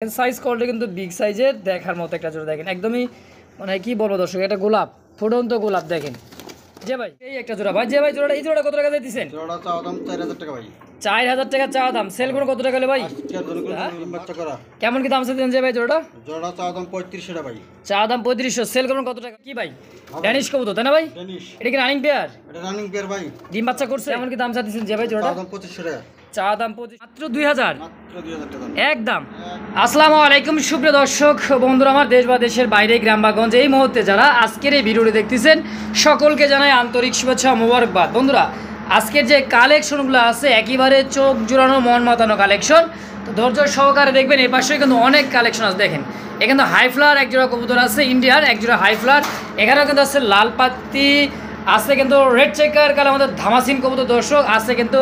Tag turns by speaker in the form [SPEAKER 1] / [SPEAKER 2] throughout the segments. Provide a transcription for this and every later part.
[SPEAKER 1] Size quality কিন্তু big সাইজের দেখার মতো একটা জোড়া দেখেন একদমই মানে কি বলবো দর্শক এটা গোলাপ ফুটন্ত গোলাপ দেখেন যে ভাই এই একটা জোড়া ভাই যে ভাই জোড়াটা এই জোড়া কত টাকা দিয়ে দিচ্ছেন
[SPEAKER 2] জোড়া চাওয়া দাম 4000 টাকা ভাই
[SPEAKER 1] 4000 টাকা চাওয়া দাম সেল কোন কত টাকা হলে ভাই
[SPEAKER 2] বাচ্চা করা
[SPEAKER 1] কেমন কি দাম চাচ্ছেন যে ভাই জোড়াটা
[SPEAKER 2] জোড়া চাওয়া দাম 3500 টাকা ভাই
[SPEAKER 1] চাওয়া দাম 3500 সেল কোন কত টাকা কি ভাই ড্যানিশ কবুতর তাই না ভাই
[SPEAKER 2] ড্যানিশ
[SPEAKER 1] এটা কি রানিং পেয়ার
[SPEAKER 2] এটা রানিং পেয়ার ভাই
[SPEAKER 1] ডিম বাচ্চা করছে কেমন কি দাম চাচ্ছেন যে ভাই জোড়াটা
[SPEAKER 2] দাম 2500 টাকা
[SPEAKER 1] চাওয়া দাম 25 মাত্র 2000
[SPEAKER 2] মাত্র 2000 টাকা
[SPEAKER 1] একদম। আসসালামু আলাইকুম সুপ্রিয় দর্শক বন্ধুরা আমার দেশ বা দেশের বাইরে গ্রাম বা গঞ্জে এই মুহূর্তে যারা আজকের এই ভিডিওটি দেখতেছেন সকলকে জানাই আন্তরিক শুভেচ্ছা মোবারকবাদ। বন্ধুরা আজকের যে কালেকশনগুলো আছে একেবারে চোখ জোড়ানো মন মাতানো কালেকশন, তো ধৈর্য সহকারে দেখবেন। এই পাশে কিন্তু অনেক কালেকশন আছে দেখেন। এখানে হাই ফ্লার এক জোড়া কবুতর আছে ইন্ডিয়ার, এক জোড়া হাই ফ্লার, এখানেও কিন্তু আছে লাল পাত্তি আছে, কিন্তু রেড চেকার কালে আমাদের ধামাসিন কবুতর দর্শক আছে, কিন্তু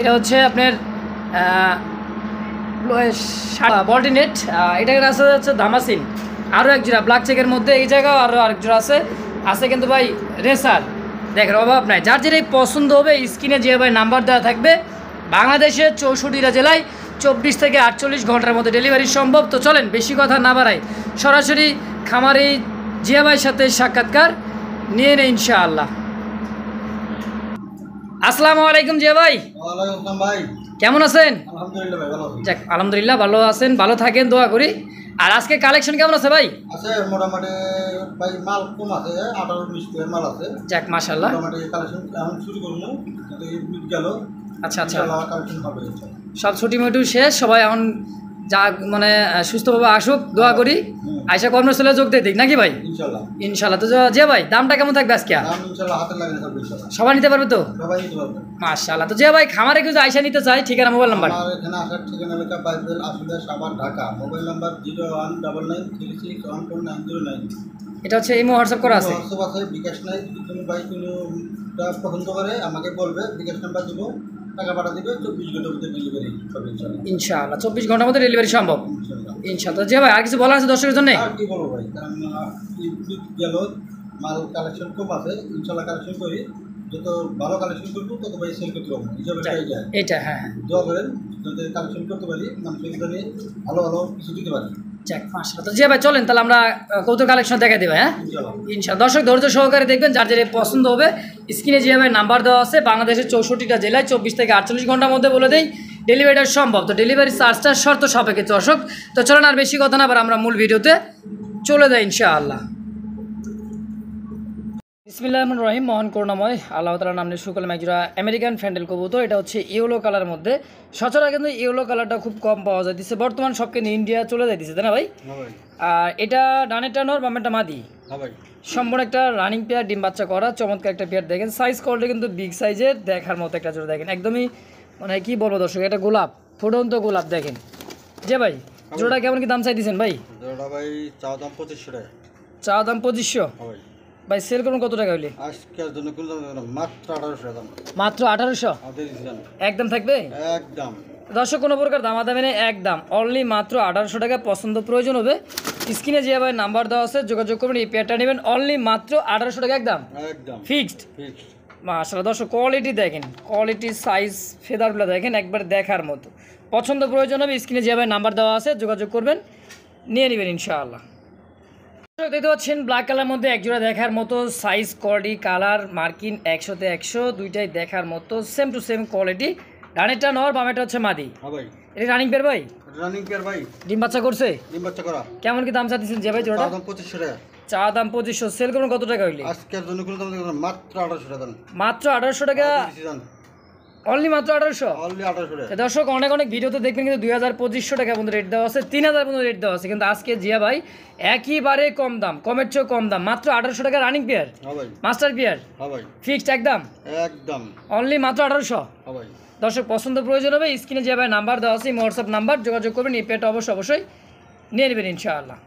[SPEAKER 1] এটা হচ্ছে আপনার বল্টিনেট, এটা আছে হচ্ছে ধামাসিন। আরও এক জোড়া ব্ল্যাক চেকের মধ্যে এই জায়গাও আরও আরেক জোড়া আছে কিন্তু ভাই রেসার দেখেন অভাব নাই। যার যেটাই পছন্দ হবে স্ক্রিনে যে ভাই নাম্বার দেওয়া থাকবে। বাংলাদেশের 64টা জেলায় 24 থেকে 48 ঘন্টার মধ্যে ডেলিভারি সম্ভব। তো চলেন বেশি কথা না বাড়াই, সরাসরি খামারি জিয়া ভাইয়ের সাথে সাক্ষাৎকার নিয়ে নেই ইনশাআল্লাহ। আসসালামু আলাইকুম জিয়া ভাই।
[SPEAKER 2] ওয়ালাইকুম আসসালাম ভাই,
[SPEAKER 1] কেমন আছেন?
[SPEAKER 2] আলহামদুলিল্লাহ ভাই ভালো আছি।
[SPEAKER 1] যাক আলহামদুলিল্লাহ ভালো আছেন, ভালো থাকেন দোয়া করি। আর আজকে কালেকশন কেমন আছে ভাই?
[SPEAKER 2] আছে মোটামুটি ভাই, মাল কম আছে, 18-19 পেয়ার মাল আছে।
[SPEAKER 1] যাক মাশাআল্লাহ,
[SPEAKER 2] মোটামুটি কালেকশন এখন শুরু করব, তো এই মিট গেল।
[SPEAKER 1] আচ্ছা আচ্ছা,
[SPEAKER 2] ইনশাআল্লাহ কালেকশন হবে
[SPEAKER 1] সব ছুটি মুটি শেষ, সবাই এখন যা মানে সুস্থভাবে আসুক দোয়া করি। আয়সা কর্মস্থলে যোগ দিয়ে দিক নাকি ভাই?
[SPEAKER 2] ইনশাআল্লাহ
[SPEAKER 1] ইনশাআল্লাহ। তো যে ভাই দামটা কেমন থাকবে আজকে?
[SPEAKER 2] দাম ইনশাআল্লাহ হাতে লাগে না, ইনশাআল্লাহ
[SPEAKER 1] সবাই নিতে পারবে তো?
[SPEAKER 2] সবাই নিতে পারবে
[SPEAKER 1] মাশাআল্লাহ। তো যে ভাই খামারে কেউ আয়সা নিতে চাই, ঠিকানা মোবাইল নাম্বার?
[SPEAKER 2] আমার এখানে আসার ঠিকানা লেখা বাইবেল আসলে সাভার ঢাকা, মোবাইল নাম্বার 019936149009।
[SPEAKER 1] এটা হচ্ছে ইমো হোয়াটসঅ্যাপ করা আছে?
[SPEAKER 2] হোয়াটসঅ্যাপ আছে, বিকাশ নাই। যদি কোনো ভাই কোনোটা পছন্দ করে আমাকে বলবে, বিকাশ নাম্বার দিব, টাকা পাঠা দিবে, 24 ঘন্টার মধ্যে ডেলিভারি হবে
[SPEAKER 1] ইনশাআল্লাহ। 24 ঘন্টার মধ্যে ডেলিভারি সম্ভব
[SPEAKER 2] ইনশাআল্লাহ।
[SPEAKER 1] ইনশাআল্লাহ। যে ভাই আর কিছু বলার আছে দর্শকের জন্য?
[SPEAKER 2] আর কি বলবো ভাই, কারণ ঈদ গেল, মাল কালেকশন কম আছে। ইনশাআল্লাহ কালেকশন করি, যত ভালো কালেকশন করবো তত ভাই সেল করতে পারবো হিসাবে যায়।
[SPEAKER 1] এটা হ্যাঁ
[SPEAKER 2] দোয়া করেন যাতে কালেকশন করতে পারি, মানুষের নিয়ে ভালো ভালো কিছু দিতে পারি।
[SPEAKER 1] যাক মাশাআল্লাহ। তো যে ভাই চলেন তাহলে আমরা কৌতুক কালেকশন দেখাই দেবো। হ্যাঁ
[SPEAKER 2] ইনশাআল্লাহ
[SPEAKER 1] ইনশাআল্লাহ। দর্শক ধৈর্য সহকারে দেখবেন, যার যেটা পছন্দ হবে স্ক্রিনে যে ভাই নাম্বার দেওয়া আছে। বাংলাদেশের 64টা জেলায় 24 থেকে 48 ঘন্টার মধ্যে বলে দেই ডেলিভারিটা সম্ভব। তো ডেলিভারি চার্জটা শর্ত সাপেক্ষে দর্শক। তো চলেন আর বেশি কথা না আবার আমরা মূল ভিডিওতে চলে যাই ইনশাআল্লাহ। বিসমিল্লাহির রহমানির রহিম। মহান করুণাময় আল্লাহ তাআলার নাম নিয়ে শুরু করলাম। একজোড়া আমেরিকান ফ্যান্ডেল কবুতর, এটা হচ্ছে ইয়েলো কালার মধ্যে। সচরাচর কিন্তু ইয়েলো কালারটা খুব কম পাওয়া যাইতেছে, বর্তমান সব কিন্তু ইন্ডিয়া চলে যাইতেছে তাই না ভাই? আর এটা ডানেরটা নর বামেরটা মাদি, সম্পূর্ণ একটা রানিং পেয়ার, ডিম বাচ্চা করা চমৎকার একটা পেয়ার দেখেন। সাইজ কোয়ালিটি কিন্তু বিগ সাইজের দেখার মতো একটা জোড়া দেখেন একদমই মানে কি বলবো দর্শক, এটা গোলাপ ফুটন্ত গোলাপ দেখেন। যে ভাই জোড়া কেমন কি দাম চাই দিচ্ছেন ভাই?
[SPEAKER 2] জোড়া ভাই চাওয়া দাম 2500 টাকা।
[SPEAKER 1] চাওয়া দাম 2500 ভাই, সেল করুন কত টাকা হইলে?
[SPEAKER 2] আজকের জন্য কোন দাম মাত্র 1800 টাকা।
[SPEAKER 1] মাত্র 1800 একদম থাকবে
[SPEAKER 2] একদম।
[SPEAKER 1] দর্শক কোনো প্রকার দামাদামি নেই, একদম অনলি মাত্র 1800 টাকা। পছন্দ প্রয়োজন হবে স্ক্রিনে যে ভাই নাম্বার দেওয়া আছে যোগাযোগ করবেন, এই পেয়ারটা নেবেন অনলি মাত্র 1800 টাকা একদম ফিক্সড। মাশাআল্লাহ দর্শক কোয়ালিটি দেখেন, কোয়ালিটি সাইজ ফেদারগুলো দেখেন একবার দেখার মতো। পছন্দ প্রয়োজন হবে স্ক্রিনে যে ভাই নাম্বার দেওয়া আছে যোগাযোগ করবেন, নিয়ে নেবেন ইনশাআল্লাহ। দেখতে পাচ্ছেন ব্ল্যাক কালার মধ্যে একজোড়া দেখার মতো, সাইজ কোয়ালিটি কালার মার্কিং 100তে 100, দুইটাই দেখার মতো সেম টু সেম কোয়ালিটি। ডানেরটা নর বামেরটা হচ্ছে মাদি। এটা রানিং পেয়ার ভাই?
[SPEAKER 2] রানিং পেয়ার ভাই,
[SPEAKER 1] ডিম বাচ্চা করছে?
[SPEAKER 2] ডিম বাচ্চা করা।
[SPEAKER 1] কেমন কি দাম চাচ্ছেন যে ভাই জোড়া?
[SPEAKER 2] দাম 2500 টাকা।
[SPEAKER 1] চা দাম 2500, সেল করুন কত টাকা হইলে?
[SPEAKER 2] আজকের জন্য কোন দাম মাত্র 1800 টাকা।
[SPEAKER 1] মাত্র 1800 টাকা অনলি, মাত্র 1800
[SPEAKER 2] অনলি 1800 টাকা।
[SPEAKER 1] দর্শক অনেক অনেক ভিডিওতে দেখবেন কিন্তু 2500 টাকা পর্যন্ত রেট দেওয়া আছে, 3000 পর্যন্ত রেট দেওয়া আছে, কিন্তু আজকে জিয়া ভাই একইবারে কম দাম, কমের চেয়েও কম দাম, মাত্র 1800 টাকা running pair, master pair fixed একদম
[SPEAKER 2] একদম
[SPEAKER 1] অনলি মাত্র 1800। দর্শক পছন্দ প্রয়োজন হবে স্ক্রিনে যে ভাই নাম্বার দেওয়া আছে হোয়াটসঅ্যাপ নাম্বার যোগাযোগ করবেন, এই পেয়ারটা অবশ্যই নিয়ে নেবেন ইনশাআল্লাহ।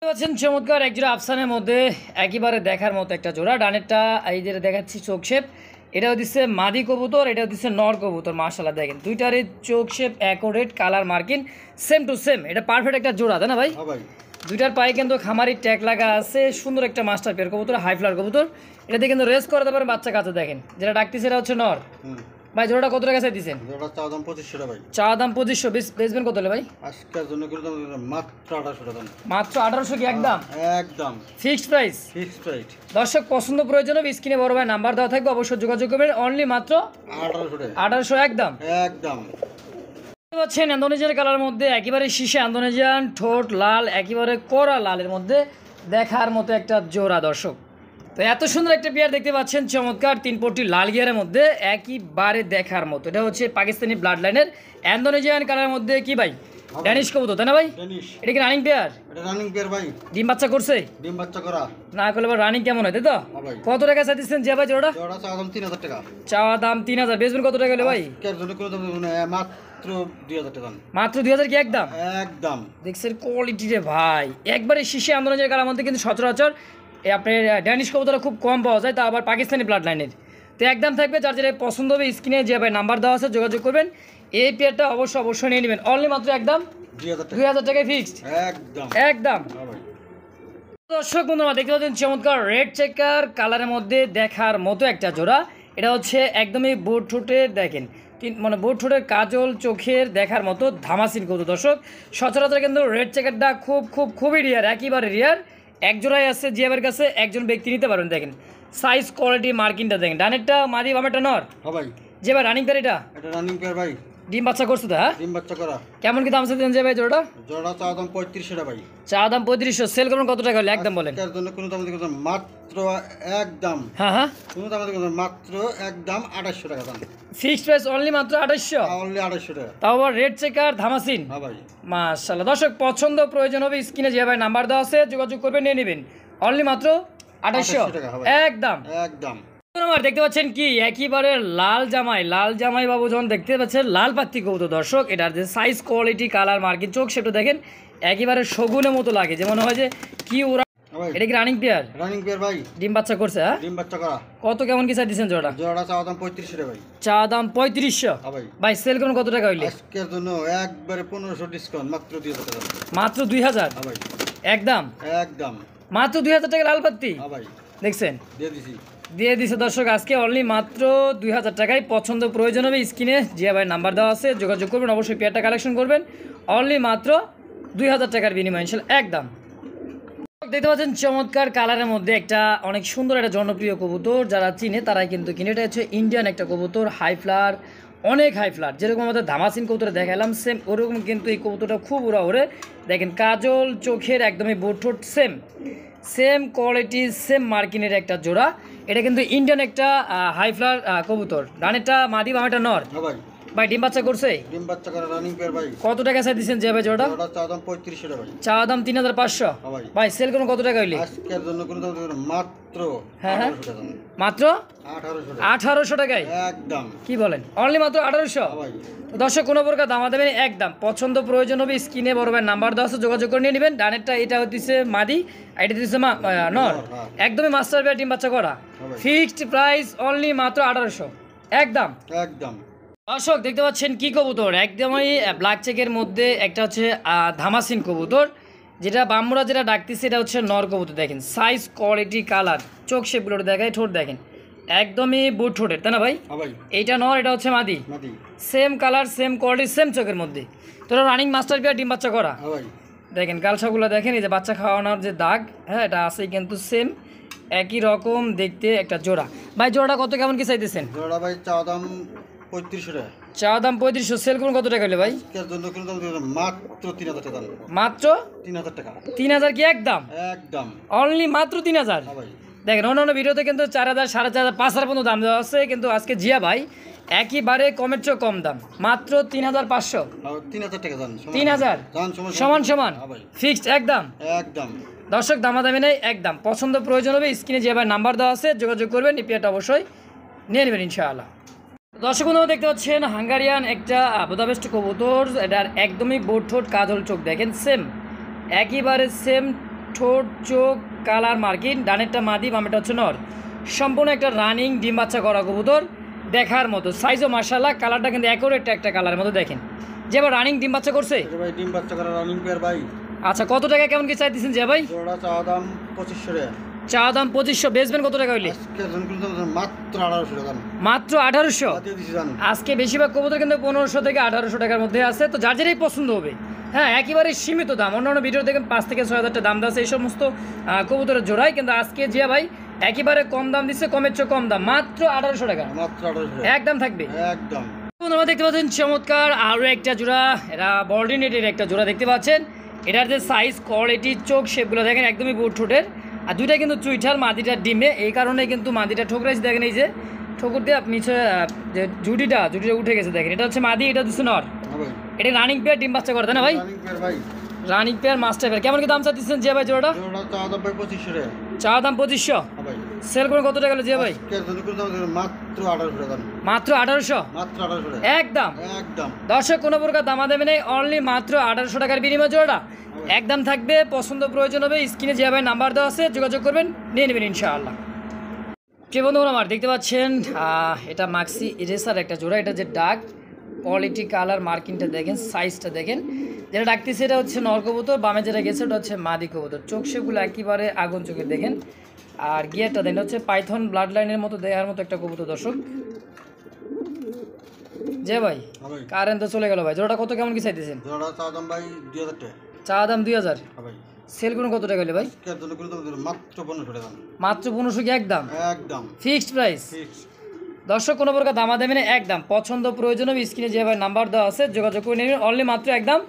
[SPEAKER 1] পাচ্ছেন চমৎকার একজোড়া আফসানের মধ্যে একেবারে দেখার মতো একটা জোড়া। ডানেরটা এই যে দেখাচ্ছি চোখ শেপ, এটাও দিচ্ছে মাদি কবুতর, এটাও দিচ্ছে নর কবুতর। মাশাআল্লাহ দেখেন দুইটারই চোখ shape accurate, colour marking same to same, এটা পারফেক্ট একটা জোড়া তাই না ভাই? দুইটার পায়ে কিন্তু খামারি ট্যাগ লাগা আছে, সুন্দর একটা মাস্টার পেয়ার কবুতর, হাই ফ্লার কবুতর। এটাতে কিন্তু রেস করাতে পারেন বাচ্চা কাছে। দেখেন যেটা ডাকতেছে এটা হচ্ছে নর, ভাই জোড়াটা কত টাকা চাইতেছেন?
[SPEAKER 2] জোড়া চা দাম 2500 টাকা ভাই।
[SPEAKER 1] চা দাম 2500, বেচবেন কত হলে ভাই?
[SPEAKER 2] আজকের জন্য করে দাম মাত্র 1800 টাকা।
[SPEAKER 1] মাত্র 1800 কি একদম?
[SPEAKER 2] একদম
[SPEAKER 1] ফিক্সড প্রাইস।
[SPEAKER 2] Fixed price.
[SPEAKER 1] দর্শক পছন্দ প্রয়োজন হবে স্ক্রিনে বড় ভাই নাম্বার দেওয়া থাকবে, অবশ্যই যোগাযোগ করবেন। অনলি মাত্র
[SPEAKER 2] 1800 টাকা।
[SPEAKER 1] 1800 একদম।
[SPEAKER 2] একদম
[SPEAKER 1] পাচ্ছেন ইন্দোনেশিয়ার কালার মধ্যে একেবারে শীষে ইন্দোনেশিয়ান, ঠোঁট লাল, একেবারে কড়া লালের মধ্যে দেখার মতো একটা জোড়া। দর্শক তো এত সুন্দর একটা পেয়ার দেখতে পাচ্ছেন, চমৎকার 3 পট্টি লাল গিয়ারের মধ্যে একেবারে দেখার মতো। এটা হচ্ছে পাকিস্তানি ব্লাড লাইনের ইন্দোনেশিয়ান কালারের মধ্যে কি ভাই? ড্যানিশ কবুতর তাই না ভাই? এটা কি রানিং পেয়ার?
[SPEAKER 2] এটা রানিং পেয়ার ভাই।
[SPEAKER 1] ডিম বাচ্চা করছে?
[SPEAKER 2] ডিম বাচ্চা করা
[SPEAKER 1] না করলে আবার রানিং কেমন হয় তাই তো? কত টাকা চাইতেছেন যে ভাই জোড়া?
[SPEAKER 2] জোড়া চা দাম 3000 টাকা।
[SPEAKER 1] চা দাম 3000, বেচবেন কত টাকা হলে ভাই?
[SPEAKER 2] আজকের জন্য করে দাম মাত্র 2000 টাকা।
[SPEAKER 1] মাত্র 2000 কি একদম?
[SPEAKER 2] একদম
[SPEAKER 1] দেখছেন কোয়ালিটি রে ভাই, একবারে শীষে ইন্দোনেশিয়ার কালার মধ্যে কিন্তু সচরাচর আপনার ড্যানিশ কবুতরটা খুব কম পাওয়া যায়, তা আবার পাকিস্তানি ব্লাড লাইনের। তো একদম থাকবে, যার যেটা পছন্দ হবে স্ক্রিনে যে ভাই নাম্বার দেওয়া আছে যোগাযোগ করবেন। এই পেয়ারটা অবশ্যই নিয়ে নেবেন। অনলি মাত্র একদম 2000 টাকায় ফিক্সড।
[SPEAKER 2] একদম
[SPEAKER 1] একদম। দর্শক বন্ধুরা দেখতে পাচ্ছেন চমৎকার রেড চেকার কালারের মধ্যে দেখার মতো একটা জোড়া। এটা হচ্ছে একদমই বোট ঠোঁটের, দেখেন মানে বোট ঠোঁটের কাজল চোখের দেখার মতো ধামাসিন কবুতর। দর্শক সচরাচর কিন্তু রেড চেকারটা খুবই রিয়ার, একেবারে রিয়ার। এক জোড়াই আছে জিয়াবের কাছে, একজন ব্যক্তি নিতে পারবেন। দেখেন সাইজ কোয়ালিটি মার্কিংটা দেখেন, ডানেরটা মাদি বামেরটা নর।
[SPEAKER 2] হ্যাঁ ভাই।
[SPEAKER 1] যে ভাই রানিং পেয়ার, এটা
[SPEAKER 2] রানিং পেয়ার ভাই।
[SPEAKER 1] ডিম বাচ্চা করছো তো? হ্যাঁ
[SPEAKER 2] ডিম বাচ্চা করা।
[SPEAKER 1] কেমন কি দাম চাইছেন যে ভাই জোড়াটা?
[SPEAKER 2] জোড়া চা দাম 3500 টাকা ভাই।
[SPEAKER 1] চা দাম 3500, সেল করুন কত টাকা হলে একদম বলেন?
[SPEAKER 2] এর জন্য কোনো দাম দিতে মাত্র একদম।
[SPEAKER 1] হ্যাঁ
[SPEAKER 2] কোনো দাম দিতে মাত্র একদম 2800 টাকা দাম।
[SPEAKER 1] ফিক্সড প্রাইস অনলি মাত্র 2800।
[SPEAKER 2] অনলি 2800 টাকা।
[SPEAKER 1] তাও আবার রেড চেকার ধামাসিন।
[SPEAKER 2] হ্যাঁ ভাই।
[SPEAKER 1] মাশাআল্লাহ। দর্শক পছন্দ প্রয়োজন হবে স্ক্রিনে যে ভাই নাম্বার দেওয়া আছে যোগাযোগ করবেন, নিয়ে নেবেন। অনলি মাত্র 2800
[SPEAKER 2] টাকা।
[SPEAKER 1] একদম।
[SPEAKER 2] একদম
[SPEAKER 1] দেখতে পাচ্ছেন কি একেবারে লাল জামাই বাবু যখন দেখতে পাচ্ছেন লাল পাত্তি কবুতর। দর্শক এটার যে সাইজ কোয়ালিটি কালার মার্কিং চোখ সেটা দেখেন, একেবারে শগুনের মতো লাগে, যে মনে হয় যে কি ওরা। এটা কি রানিং পেয়ার?
[SPEAKER 2] রানিং পেয়ার ভাই।
[SPEAKER 1] ডিম বাচ্চা করছে? হ্যাঁ
[SPEAKER 2] ডিম বাচ্চা করা।
[SPEAKER 1] কত কেমন কি চাই দিচ্ছেন জোড়া?
[SPEAKER 2] জোড়া চা দাম 3500 টাকা ভাই।
[SPEAKER 1] চা দাম 3500।
[SPEAKER 2] ভাই
[SPEAKER 1] ভাই সেল করুন কত টাকা হইলে?
[SPEAKER 2] আজকের জন্য একবারে 1500 ডিসকাউন্ট, মাত্র 2000 টাকা।
[SPEAKER 1] মাত্র 2000
[SPEAKER 2] ভাই।
[SPEAKER 1] একদম।
[SPEAKER 2] একদম
[SPEAKER 1] মাত্র 2000 টাকা লাল পাত্তি।
[SPEAKER 2] ভাই
[SPEAKER 1] দেখছেন
[SPEAKER 2] দিয়ে
[SPEAKER 1] দিছে দর্শক আজকে অনলি মাত্র 2000 টাকায়। পছন্দ প্রয়োজন হবে স্ক্রিনে জিয়া ভাই নাম্বার দেওয়া আছে যোগাযোগ করবেন, অবশ্যই পেয়ারটা কালেকশন করবেন। অনলি মাত্র 2000 টাকার বিনিময় ইনশাল্লাহ একদম। দেখতে পাচ্ছেন চমৎকার কালারের মধ্যে একটা অনেক সুন্দর একটা জনপ্রিয় কবুতর, যারা চিনে তারাই কিন্তু কিনে। এটা হচ্ছে ইন্ডিয়ান একটা কবুতর, হাই ফ্লার, অনেক হাই ফ্লার। যেরকম আমাদের ধামাসিন কবুতরে দেখালাম সেম ওরকম কিন্তু এই কবুতরটা খুব ওরে। দেখেন কাজল চোখের একদমই বোট ঠোঁট সেম কোয়ালিটি সেম মার্কিনের একটা জোড়া। এটা কিন্তু ইন্ডিয়ান একটা হাই ফ্লার কবুতর। ডানেরটা মাদি বামেরটা নর। ভাই ডিম বাচ্চা করছে?
[SPEAKER 2] ডিম বাচ্চা করা রানিং পেয়ার ভাই।
[SPEAKER 1] কত টাকা চাই দিচ্ছেন যে ভাই জোড়া?
[SPEAKER 2] জোড়া চা দাম 3500 টাকা ভাই।
[SPEAKER 1] চা দাম 3500। ভাই সেল করুন কত টাকা হইলে?
[SPEAKER 2] আজকের জন্য কোনো দাম মাত্র 1800 টাকা।
[SPEAKER 1] মাত্র 1800 টাকায়
[SPEAKER 2] একদম।
[SPEAKER 1] কি বলেন? অনলি মাত্র 1800। দর্শক কোনো প্রকার দামাদামি একদম। পছন্দ প্রয়োজন হবে স্ক্রিনে বড় ভাই নাম্বার দেওয়া আছে যোগাযোগ করে নিয়ে নেবেন। ডানেরটা এটা হচ্ছে মাদি, এটা হচ্ছে নর, একদমই মাস্টার পেয়ার ডিম বাচ্চা করা। ফিক্সড প্রাইস অনলি মাত্র 1800 একদম।
[SPEAKER 2] একদম
[SPEAKER 1] দর্শক দেখতে পাচ্ছেন কি কবুতর, একদমই ব্ল্যাক চেকের মধ্যে একটা হচ্ছে ধামাসিন কবুতর, যেটা বাম্মুরা যেটা ডাকতেছে এটা হচ্ছে নর কবুতর। দেখেন সাইজ কোয়ালিটি কালার চোখ শেপগুলো দেখায়, ঠোঁট দেখেন একদমই বুট ঠোঁটের তাই না ভাই? এইটা নর, এটা হচ্ছে মাদি। Same colour same quality same চোখের মধ্যে। তোরা রানিং মাস্টার পেয়ার ডিম বাচ্চা করা। দেখেন গালছাগুলো দেখেন, এই যে বাচ্চা খাওয়ানোর যে দাগ, হ্যাঁ এটা আছে কিন্তু সেম একই রকম দেখতে একটা জোড়া। ভাই জোড়াটা কত কেমন কি চাইতেছেন?
[SPEAKER 2] জোড়া ভাই চা দাম 3500 টাকা।
[SPEAKER 1] চা দাম 3500, সেল করুন কত টাকা হলে ভাই?
[SPEAKER 2] এর জন্য কোনো দাম মাত্র 3000 টাকা।
[SPEAKER 1] মাত্র
[SPEAKER 2] 3000 টাকা।
[SPEAKER 1] 3000 কি একদম?
[SPEAKER 2] একদম
[SPEAKER 1] অনলি মাত্র 3000। দেখেন অন্যান্য ভিডিওতে কিন্তু 4000 4500 5000 পর্যন্ত দাম দেওয়া আছে, কিন্তু আজকে জিয়া ভাই একেবারে কমের চেয়ে কম দাম, মাত্র 3500।
[SPEAKER 2] 3000 টাকা জান।
[SPEAKER 1] 3000 সমান ফিক্সড একদম।
[SPEAKER 2] একদম
[SPEAKER 1] দর্শক দামাদামি নেই একদম। পছন্দ প্রয়োজন হবে স্ক্রিনে যে ভাই নাম্বার দেওয়া আছে যোগাযোগ করবেন, এই পেয়ারটা অবশ্যই নিয়ে নেবেন ইনশাআল্লাহ। দর্শক বন্ধুরা দেখতে পাচ্ছেন হাঙ্গারিয়ান একটা বুদাপেস্ট কবুতর, এটার একদমই বোট ঠোঁট কাজল চোখ দেখেন সেম একেবারে সেম ঠোঁট চোখ কালার মার্কিন। ডানেরটা মাদি বামেরটা হচ্ছে নর, সম্পূর্ণ একটা রানিং ডিম বাচ্চা করা কবুতর দেখার মতো। সাইজও মাশাআল্লাহ, কালারটা কিন্তু অ্যাকুরেট একটা কালারের মতো দেখেন। যে ভাই রানিং ডিম বাচ্চা করছে?
[SPEAKER 2] ভাই ডিম বাচ্চা করা রানিং পেয়ার ভাই।
[SPEAKER 1] আচ্ছা কত টাকা কেমন কি চাইতেছেন যে ভাই?
[SPEAKER 2] জোড়া চা দাম 2500 টাকা।
[SPEAKER 1] চা দাম 2500, বেচবেন কত টাকা হইলে?
[SPEAKER 2] আজকের জন্য কিন্তু মাত্র 1800 টাকা।
[SPEAKER 1] মাত্র 1800।
[SPEAKER 2] দিয়ে দিছি জান।
[SPEAKER 1] আজকে বেশিরভাগ কবুতর কিন্তু 1500 থেকে 1800 টাকার মধ্যে আছে, তো যার যেটাই পছন্দ হবে। হ্যাঁ, একেবারে সীমিত দাম। অন্যান্য ভিডিও দেখেন 5 থেকে 6000 টাকা দাম আছে এই সমস্ত কবুতরের জোড়ায়, কিন্তু আজকে জিয়া ভাই একেবারে কম দাম দিচ্ছে, কমের চেয়ে কম দাম, মাত্র 1800 টাকা।
[SPEAKER 2] মাত্র 1800
[SPEAKER 1] একদম থাকবে।
[SPEAKER 2] একদম।
[SPEAKER 1] বন্ধুরা দেখতে পাচ্ছেন চমৎকার আরও একটা জোড়া, এটা বর্ডিনেটের একটা জোড়া দেখতে পাচ্ছেন। এটার যে সাইজ, কোয়ালিটি, চোখ শেপগুলো দেখেন একদমই বুট ঠোঁটের। আর দুইটা কিন্তু চুইঠাল, মাদিটা ডিমে, এই কারণে কিন্তু মাদিটা ঠোকরাইছে দেখেন, এই যে ঠোকর দিয়ে নিচে যে জুটিটা উঠে গেছে দেখেন। এটা হচ্ছে মাদি, এটা হচ্ছে নর। এটা রানিং পেয়ার, ডিম বাচ্চা করে তাই না ভাই? Running pair, master pair. কেমন কি দাম চাচ্ছেন জিয়া ভাই জোড়াটা? চা দাম 2500। সেল করে কত টাকা জিয়া ভাই?
[SPEAKER 2] মাত্র 1800 টাকা।
[SPEAKER 1] মাত্র 1800।
[SPEAKER 2] মাত্র 1800
[SPEAKER 1] একদম।
[SPEAKER 2] একদম।
[SPEAKER 1] দর্শক কোনো প্রকার দামাদামি নেই, অনলি মাত্র 1800 টাকার বিনিময় জোড়াটা একদম থাকবে। পছন্দ প্রয়োজন হবে, স্ক্রিনে জিয়া ভাই নাম্বার দেওয়া আছে, যোগাযোগ করবেন, নিয়ে নেবেন ইনশাআল্লাহ। কে বন্ধুরা আমার দেখতে পাচ্ছেন, এটা মাক্সি ইরেসার একটা জোড়া। এটা যে ডাক, কোয়ালিটি, কালার, মার্কিংটা দেখেন, সাইজটা দেখেন। যেটা ডাকতেছে এটা হচ্ছে নর কবুতর, বামে যেটা গেছে ওটা হচ্ছে মাদি কবুতর। চোখ সেগুলো একেবারে আগুন চোখে দেখেন। আর গিয়ারটা দেখেন, হচ্ছে পাইথন ব্লাড লাইনের মতো দেখার মতো একটা কবুতর। দর্শক যে ভাই কারেন্ট তো চলে গেল ভাই, জোড়াটা কত কেমন কি চাইতেছেন? চা দাম 2000। সেল করুন কত টাকা হলে ভাই? মাত্র 1500 কি একদম? একদম ফিক্সড প্রাইস। দর্শক কোনো প্রকার দামাদামি নেই, একদম। পছন্দ প্রয়োজন হবে, স্ক্রিনে যে ভাই নাম্বার দেওয়া আছে, যোগাযোগ করে নেবেন। অনলি মাত্র একদম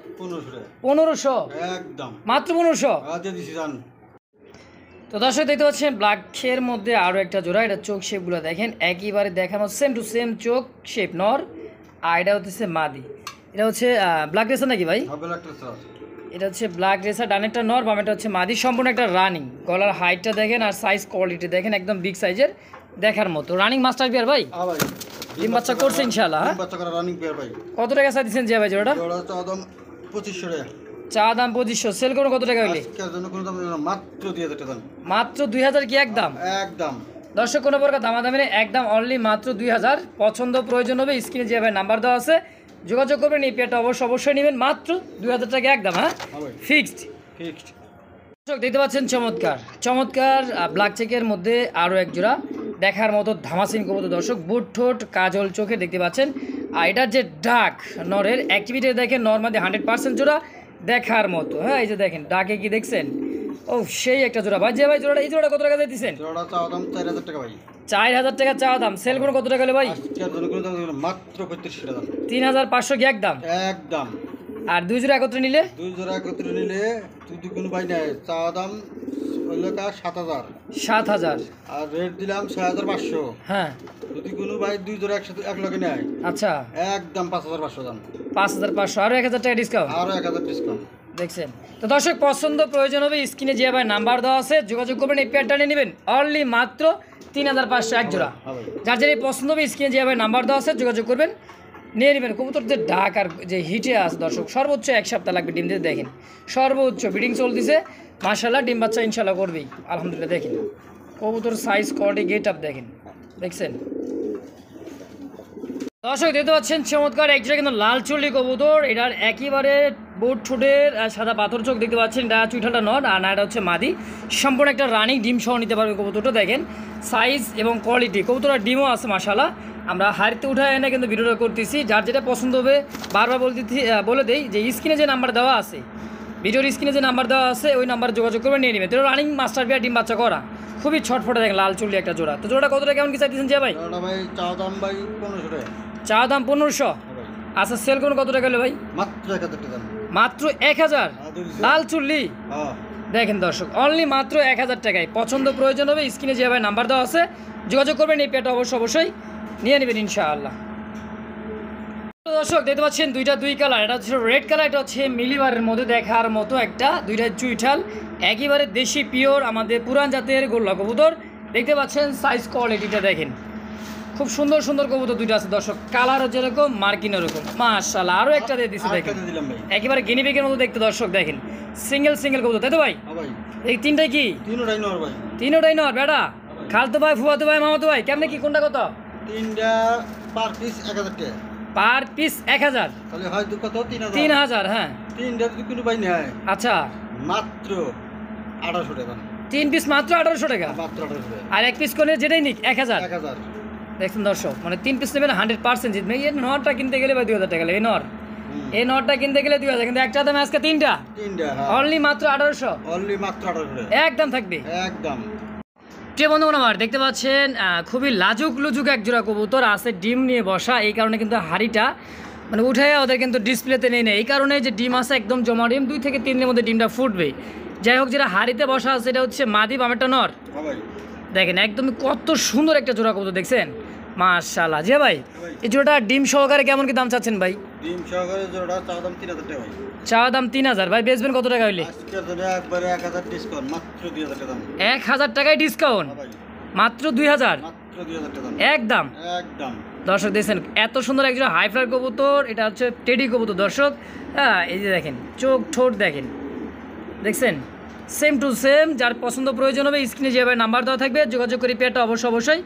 [SPEAKER 1] 1500। একদম মাত্র 1500। তো দর্শক দেখতে পাচ্ছেন ব্ল্যাকের মধ্যে আরও একটা জোড়া। এটা চোখ শেপগুলো দেখেন একেবারে দেখানো সেম টু সেম চোখ শেপ নর, আর এটা হচ্ছে মাদি। এটা হচ্ছে ব্ল্যাক রেসার নাকি ভাই? এটা হচ্ছে ব্ল্যাক রেসার, ডানেরটা নর, বামেরটা হচ্ছে মাদি। সম্পূর্ণ একটা রানিং। গলার হাইটটা দেখেন আর সাইজ কোয়ালিটি দেখেন, একদম বিগ সাইজের দেখার মতো। রানিং মাস্টার পেয়ার ভাই, ডিম বাচ্চা করছে ইনশাআল্লাহ। কত টাকা চাই দিচ্ছেন জিয়া ভাই জোড়াটা?
[SPEAKER 2] 2500 টাকা।
[SPEAKER 1] চা দাম 2500। সেল করুন কত টাকা হইলে?
[SPEAKER 2] মাত্র 2000 টাকা।
[SPEAKER 1] মাত্র 2000 কি একদম?
[SPEAKER 2] একদম।
[SPEAKER 1] দর্শক কোনো প্রকার দামাদামি নেই, একদম অনলি মাত্র 2000। পছন্দ প্রয়োজন হবে, স্ক্রিনে যে ভাই নাম্বার দেওয়া আছে, যোগাযোগ করবেন। এই পেয়ারটা অবশ্যই নেবেন, মাত্র 2000 টাকা একদম। হ্যাঁ, ফিক্সড। দর্শক দেখতে পাচ্ছেন চমৎকার ব্ল্যাক চেকের মধ্যে আরও এক জোড়া দেখার মতো ধামাসিন কবুতর। দর্শক বুট ঠোঁট, কাজল চোখে দেখতে পাচ্ছেন। আর এটার যে ডাক নরের অ্যাক্টিভিটি দেখেন, নর্মালি 100% জোড়া দেখার মতো। হ্যাঁ, এই যে দেখেন ডাকে কি দেখছেন, ও সেই একটা জোড়া ভাই। যে ভাই জোড়াটা, এই জোড়াটা কত টাকা দিচ্ছেন?
[SPEAKER 2] 4000 টাকা ভাই।
[SPEAKER 1] 4000 টাকা চা দাম। সেল করে কত টাকা হলে ভাই?
[SPEAKER 2] মাত্র 3500 টাকা।
[SPEAKER 1] 3500 কি একদম? একদম। আর দুই জোড়া একত্রে নিলে
[SPEAKER 2] তুই কোনো ভাই নাই, চা দাম হইল 7000। আর রেট দিলাম 6500।
[SPEAKER 1] হ্যাঁ,
[SPEAKER 2] যদি কোনো ভাই দুই জোড়া একসাথে এক লগে নেয়, আচ্ছা, একদম 5500 দাম।
[SPEAKER 1] 5500 আরো 1000 টাকা ডিসকাউন্ট।
[SPEAKER 2] আরো 1000 ডিসকাউন্ট
[SPEAKER 1] দেখছেন। তো দর্শক পছন্দ প্রয়োজন হবে, স্ক্রিনে যে ভাই নাম্বার দেওয়া আছে, যোগাযোগ করবেন। এই পেয়ারটা নিয়ে নেবেন অনলি মাত্র 3500 এক জোড়া। যার যেটা পছন্দ হবে, স্ক্রিনে যে ভাই নাম্বার দেওয়া আছে, যোগাযোগ করবেন, নিয়ে নেবেন। কবুতর যে ডাক আর যে হিটে আছে দর্শক, সর্বোচ্চ 1 সপ্তাহ লাগবে ডিম দিতে। দেখেন সর্বোচ্চ ব্রিডিং চলতেছে, মাশাআল্লাহ ডিম বাচ্চা ইনশাআল্লাহ করবেই আলহামদুলিল্লাহ। দেখেন কবুতর সাইজ, কোয়ালিটি, গেট আপ দেখেন, দেখছেন দর্শক দেখতে পাচ্ছেন চমৎকার এক জোড়া কিন্তু লাল চুল্লি কবুতর। এটার একেবারে বুট ঠোঁটের সাদা পাথর চোখ দেখতে পাচ্ছেন। এটা চুইঠালটা নট, আর না এটা হচ্ছে মাদি। সম্পূর্ণ একটা রানিং ডিম সহ নিতে পারবে কবুতরটা। দেখেন সাইজ এবং কোয়ালিটি, কবুতরের ডিমও আছে মাশাআল্লাহ। আমরা হাড়িতে উঠায় এনে কিন্তু ভিডিওটা করতেছি। যার যেটা পছন্দ হবে বারবার বলে দেই যে স্ক্রিনে যে নাম্বার দেওয়া আছে, ভিডিওর স্ক্রিনে যে নাম্বার দেওয়া আছে, ওই নাম্বারে যোগাযোগ করে নিয়ে নেবেন। তো রানিং মাস্টার পেয়ার, ডিম বাচ্চা করা, খুবই ছটফটে দেখেন লাল চুল্লি একটা জোড়া। তো জোড়াটা কতটা কেমন কি চাইতেছেন যে ভাই?
[SPEAKER 2] চা দাম ভাই 1500 টাকা।
[SPEAKER 1] চা দাম 1500। আচ্ছা, সেল করুন কত টাকা হলো ভাই?
[SPEAKER 2] মাত্র 1000 টাকা।
[SPEAKER 1] মাত্র 1000 লাল চুল্লি। দেখেন দর্শক অনলি মাত্র 1000 টাকায়। পছন্দ প্রয়োজন হবে, স্ক্রিনে যে ভাই নাম্বার দেওয়া আছে, যোগাযোগ করবেন। এই পেয়ারটা অবশ্যই নিয়ে নেবেন ইনশাআল্লাহ। দর্শক দেখতে পাচ্ছেন দুই কালার। এটা হচ্ছে রেড কালার, এটা হচ্ছে মিলিবারের মধ্যে দেখার মতো একটা দুইটা চুইঠাল, একেবারে দেশি পিওর আমাদের পুরান জাতের গোল্লা কবুতর। দেখতে পাচ্ছেন সাইজ কোয়ালিটিটা দেখেন, খুব সুন্দর কবুতর দুইটা আছে দর্শক। কালারও যেরকম, মার্কিনও এরকম মাশাআল্লাহ। আরও একটা দিয়ে দিচ্ছে দেখেন, একেবারে গিনিপিগের মতো দেখতে দর্শক। দেখেন সিঙ্গেল কবুতর, তাই তো ভাই? এই তিনটাই কি? তিনটাই নর বেটা। খালতো ভাই, ফুয়াতো ভাই, মামাতো ভাই, কেমনে কি কোনটা কত?
[SPEAKER 2] তিনটা পার পিস 1000 টাকা।
[SPEAKER 1] Per piece 1000।
[SPEAKER 2] তাহলে হয় কত?
[SPEAKER 1] 3000। হ্যাঁ,
[SPEAKER 2] তিনটা যদি কোনো ভাই নেয়,
[SPEAKER 1] আচ্ছা,
[SPEAKER 2] মাত্র 1800 টাকা।
[SPEAKER 1] 3 পিস মাত্র 1800 টাকা,
[SPEAKER 2] মাত্র 1800 টাকা।
[SPEAKER 1] আর 1 পিস কোনে যেটাই নিক 1000।
[SPEAKER 2] 1000
[SPEAKER 1] দেখুন দর্শক, মানে 3 পিস নেবেন 100% জিতবে। এই নটটা কিনতে গেলে ভাই 2000 টাকা লাগে। এই নটটা কিনতে গেলে 2000, কিন্তু একটা দামে আজকে তিনটা অনলি মাত্র 1800,
[SPEAKER 2] অনলি মাত্র 1800 টাকা
[SPEAKER 1] একদম থাকবে
[SPEAKER 2] একদম।
[SPEAKER 1] প্রিয় বন্ধুগণ আমার দেখতে পাচ্ছেন খুবই লাজুক লুজুক এক জোড়া কবুতর আছে, ডিম নিয়ে বসা। এই কারণে কিন্তু হাড়িটা মানে উঠে ওদের কিন্তু ডিসপ্লেতে নেই, এই কারণে যে ডিম আছে একদম জমা ডিম, 2 থেকে 3 দিনের মধ্যে ডিমটা ফুটবে। যাই হোক, যেটা হাড়িতে বসা আছে এটা হচ্ছে মাদি, বামেরটা নর। দেখেন একদম কত সুন্দর একটা জোড়া কবুতর, দেখছেন মাশাআল্লাহ। যে ভাই এই জোড়াটা ডিম সহকারে কেমন কি দাম চাচ্ছেন ভাই?
[SPEAKER 2] ডিম সহকারে জোড়াটা চা দাম 3000 টাকা ভাই।
[SPEAKER 1] চা দাম 3000, ভাই বেচবেন কত টাকা হইলে?
[SPEAKER 2] আজকের জন্য একবারে 1000 ডিসকাউন্ট, মাত্র 2000 টাকা দাম।
[SPEAKER 1] 1000 টাকায় ডিসকাউন্ট, মাত্র 2000,
[SPEAKER 2] মাত্র 2000 টাকা দাম
[SPEAKER 1] একদম।
[SPEAKER 2] একদম।
[SPEAKER 1] দর্শক দেখছেন এত সুন্দর একজন হাইফ্লার কবুতর, এটা হচ্ছে টেডি কবুতর দর্শক। হ্যাঁ, এই যে দেখেন চোখ ঠোঁট দেখেন, দেখছেন সেম টু সেম। যার পছন্দ প্রয়োজন হবে স্ক্রিনে যেভাবে নাম্বার দেওয়া থাকবে, যোগাযোগ করে পেয়ারটা অবশ্যই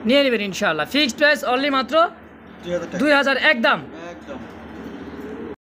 [SPEAKER 1] নিয়ে নেবেন ইনশাআল্লাহ। ফিক্সড প্রাইস অনলি মাত্র 2000, একদম।